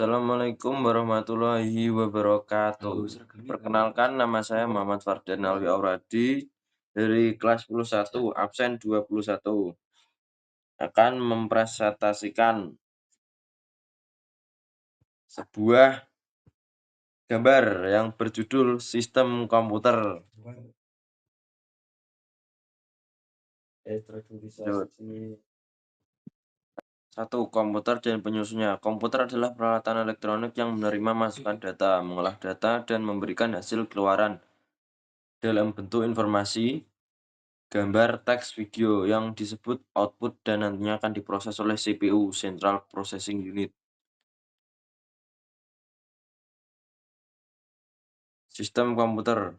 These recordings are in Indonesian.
Assalamualaikum warahmatullahi wabarakatuh. Perkenalkan, nama saya Muhammad Fardan Alwi Auradi dari kelas 11 absen 21. Akan mempresentasikan sebuah gambar yang berjudul Sistem Komputer. Satu, komputer dan penyusunnya. Komputer adalah peralatan elektronik yang menerima masukan data, mengolah data, dan memberikan hasil keluaran dalam bentuk informasi, gambar, teks, video yang disebut output dan nantinya akan diproses oleh CPU (Central Processing Unit). Sistem komputer.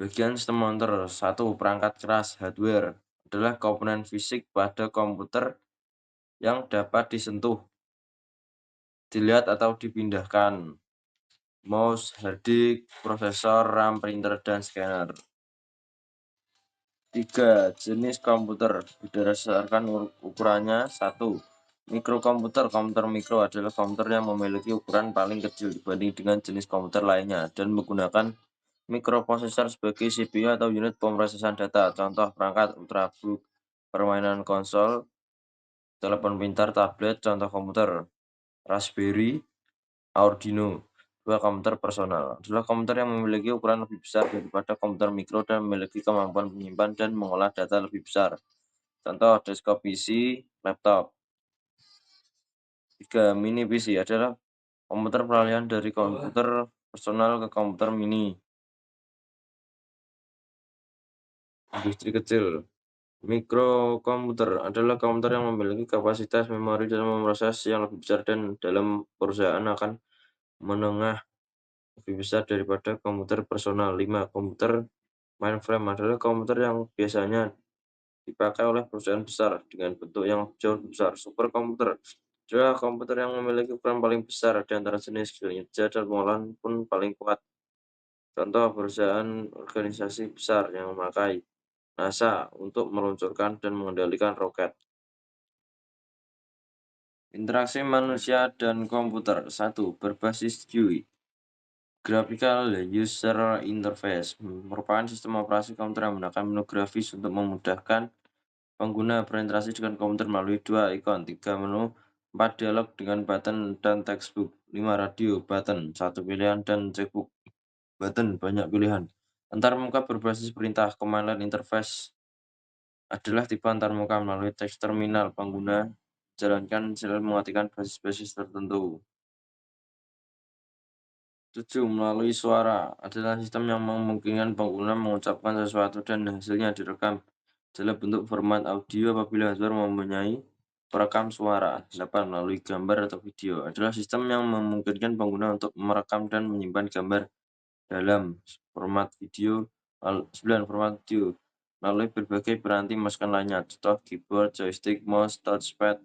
Bagian sistem komputer. 1. Perangkat keras (hardware) adalah komponen fisik pada komputer yang dapat disentuh, dilihat atau dipindahkan. Mouse, hard disk, prosesor, RAM, printer, dan scanner. 3. Jenis komputer berdasarkan ukurannya. 1. Mikrokomputer. Komputer mikro adalah komputer yang memiliki ukuran paling kecil dibanding dengan jenis komputer lainnya dan menggunakan mikroprosesor sebagai CPU atau unit pemrosesan data. Contoh perangkat ultrabook, permainan konsol, telepon pintar, tablet. Contoh komputer: Raspberry, Arduino. 2. Komputer personal adalah komputer yang memiliki ukuran lebih besar daripada komputer mikro dan memiliki kemampuan menyimpan dan mengolah data lebih besar. Contoh desktop PC, laptop. 3. Mini PC adalah komputer peralihan dari komputer personal ke komputer mini. Industri kecil. Mikrokomputer adalah komputer yang memiliki kapasitas memori dan memproses yang lebih besar dan dalam perusahaan akan menengah lebih besar daripada komputer personal. 5. Komputer mainframe adalah komputer yang biasanya dipakai oleh perusahaan besar dengan bentuk yang jauh lebih besar. Superkomputer adalah komputer yang memiliki ukuran paling besar di antara jenis, kinerja dan pengolahan pun paling kuat. Contoh perusahaan organisasi besar yang memakai NASA untuk meluncurkan dan mengendalikan roket. Interaksi manusia dan komputer. 1. Berbasis GUI. Graphical User Interface merupakan sistem operasi komputer yang menggunakan menu grafis untuk memudahkan pengguna berinteraksi dengan komputer melalui 2 ikon, 3 menu, 4 dialog dengan button dan textbook, 5 radio button, 1 pilihan, dan checkbook button banyak pilihan. Antarmuka berbasis perintah. Command line interface adalah tipe antarmuka melalui teks terminal. Pengguna jalankan selalu mematikan basis-basis tertentu. 7. Melalui suara adalah sistem yang memungkinkan pengguna mengucapkan sesuatu dan hasilnya direkam dalam bentuk format audio apabila hardware mempunyai perekam suara. 8. Melalui gambar atau video adalah sistem yang memungkinkan pengguna untuk merekam dan menyimpan gambar dalam format video. 9. Format video melalui berbagai piranti masukan lainnya, contoh keyboard, joystick, mouse, touchpad,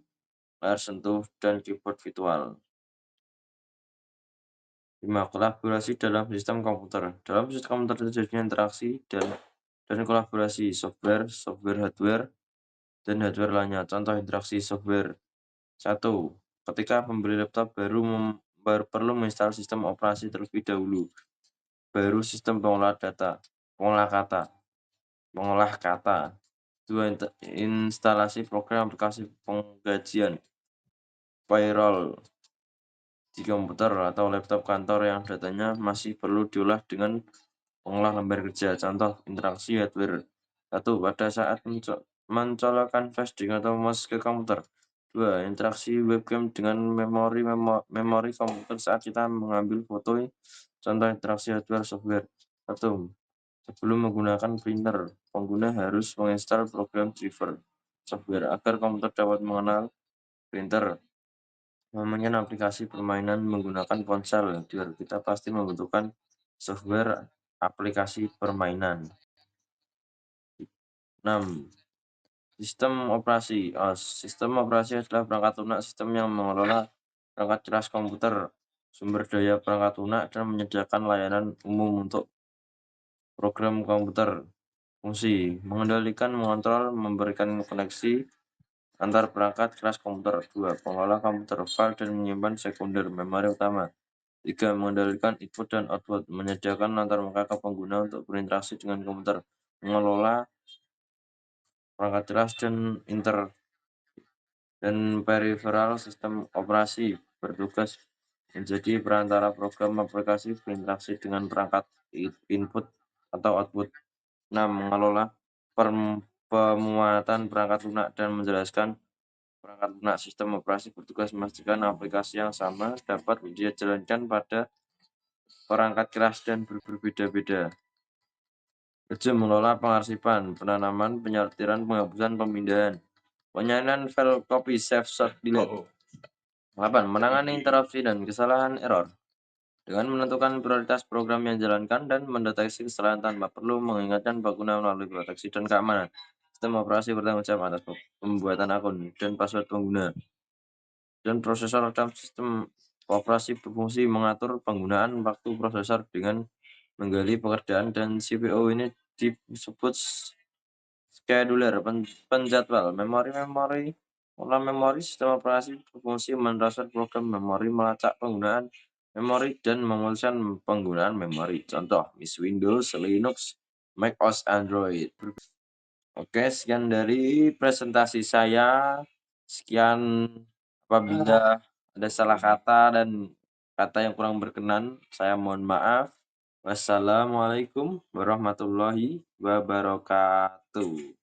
layar sentuh, dan keyboard virtual. 5. Kolaborasi dalam sistem komputer. Dalam sistem komputer terjadi interaksi dan kolaborasi software hardware, dan hardware lainnya. Contoh interaksi software. 1. Ketika pembeli laptop baru perlu menginstal sistem operasi terlebih dahulu, baru sistem pengolah kata. 2. Instalasi program aplikasi penggajian payroll di komputer atau laptop kantor yang datanya masih perlu diolah dengan pengolah lembar kerja. Contoh interaksi hardware. 1. Pada saat mencolokkan flash disk atau mouse ke komputer. 2. Interaksi webcam dengan memori komputer saat kita mengambil foto. Contoh interaksi hardware software. 1. Sebelum menggunakan printer, pengguna harus menginstal program driver software agar komputer dapat mengenal printer. Memainkan aplikasi permainan menggunakan ponsel, kita pasti membutuhkan software aplikasi permainan. 6. Sistem operasi. Sistem operasi adalah perangkat lunak sistem yang mengelola perangkat keras komputer, sumber daya perangkat lunak, dan menyediakan layanan umum untuk program komputer. Fungsi: mengendalikan, mengontrol, memberikan koneksi, antar perangkat kelas komputer. 2. Pengolah komputer file dan menyimpan sekunder memori utama. 3. Mengendalikan input dan output, menyediakan antarmuka ke pengguna untuk berinteraksi dengan komputer, mengelola perangkat kelas dan peripheral sistem operasi, bertugas menjadi perantara program aplikasi berinteraksi dengan perangkat input atau output. 6. Mengelola pemuatan perangkat lunak dan menjelaskan perangkat lunak sistem operasi, bertugas memastikan aplikasi yang sama dapat dijalankan pada perangkat keras dan berbeda-beda. 7. Mengelola pengarsipan, penanaman, penyortiran, penghapusan, pemindahan, penyaringan file copy, save, sort, delete. 8. Menangani interupsi dan kesalahan error dengan menentukan prioritas program yang dijalankan dan mendeteksi kesalahan tanpa perlu mengingatkan pengguna melalui proteksi dan keamanan. Sistem operasi bertanggung jawab atas pembuatan akun dan password pengguna. Dan prosesor dalam sistem operasi berfungsi mengatur penggunaan waktu prosesor dengan menggali pekerjaan, dan CPU ini disebut scheduler, penjadwal. Memori sistem operasi berfungsi mentransfer program memori, melacak penggunaan memori, dan memutuskan penggunaan memori. Contoh, MIS Windows, Linux, Mac OS, Android. Oke, sekian dari presentasi saya. Sekian, apabila ada salah kata dan kata yang kurang berkenan, saya mohon maaf. Wassalamualaikum warahmatullahi wabarakatuh.